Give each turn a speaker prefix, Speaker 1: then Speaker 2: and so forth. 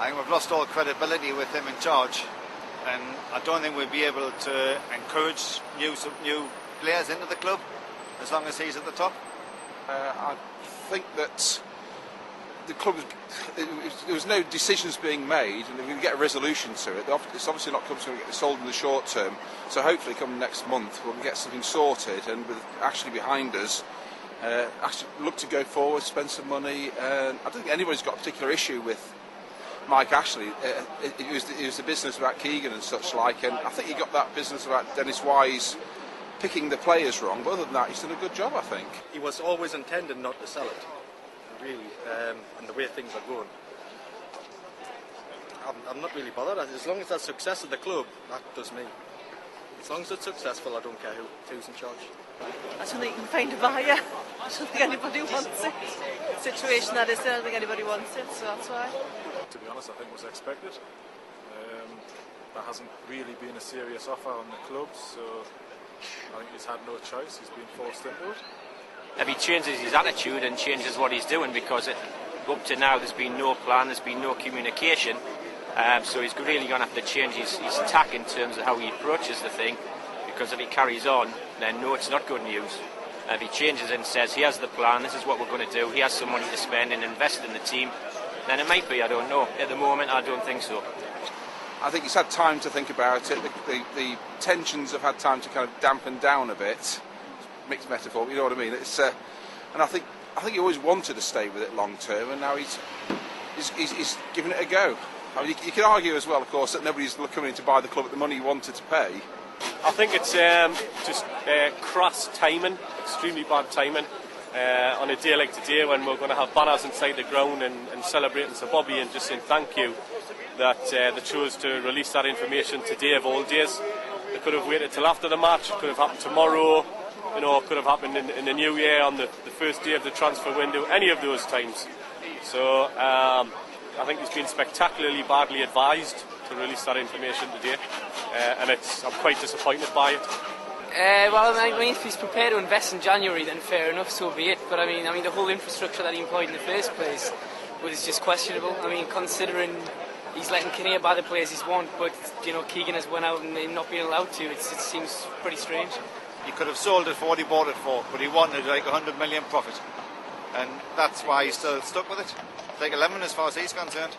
Speaker 1: I think we've lost all credibility with him in charge, and I don't think we'll be able to encourage new players into the club as long as he's at the top.
Speaker 2: I think that the club, there was no decisions being made, and if we can get a resolution to it, it's obviously not going to get sold in the short term. So hopefully, come next month, we'll get something sorted, and with Ashley behind us, actually look to go forward, spend some money. I don't think anybody's got a particular issue with Mike Ashley. It was the business about Keegan and such like, and I think he got that business about Dennis Wise picking the players wrong, but other than that, he's done a good job, I think.
Speaker 3: He was always intended not to sell it, really, and the way things are going. I'm not really bothered. As long as that's success of the club, that does me. As long as it's successful, I don't care who's in charge.
Speaker 4: I don't think you can find a buyer. I don't think anybody wants it. The situation that is there, I don't think anybody wants it, so that's why.
Speaker 5: To be honest, I think it was expected. There hasn't really been a serious offer on the club, so I think he's had no choice. He's been forced into it.
Speaker 6: If he changes his attitude and changes what he's doing, because up to now there's been no plan, there's been no communication, so he's really going to have to change his tack in terms of how he approaches the thing, because if he carries on, then no, it's not good news. If he changes and says, here's the plan, this is what we're going to do, he has some money to spend and invest in the team, then it might be, I don't know. At the moment, I don't think so.
Speaker 2: I think he's had time to think about it. The tensions have had time to kind of dampen down a bit. Mixed metaphor, but you know what I mean. It's and I think he always wanted to stay with it long term, and now he's giving it a go. I mean, you can argue as well, of course, that nobody's coming in to buy the club at the money he wanted to pay.
Speaker 7: I think it's just crass timing, extremely bad timing. On a day like today, when we're going to have banners inside the ground and celebrating Sir Bobby and just saying thank you, that they chose to release that information today of all days. They could have waited till after the match, it could have happened tomorrow, you know, it could have happened in the new year on the first day of the transfer window, any of those times. So I think he's been spectacularly badly advised to release that information today, and I'm quite disappointed by it.
Speaker 8: Well, I mean, if he's prepared to invest in January, then fair enough, so be it. But I mean, the whole infrastructure that he employed in the first place was just questionable. I mean, considering he's letting Kinnear buy the players he's want, but you know, Keegan has went out and they're not being allowed to. It seems pretty strange.
Speaker 1: He could have sold it for what he bought it for, but he wanted like 100 million profit, and that's why he's still stuck with it. Take a lemon as far as he's concerned.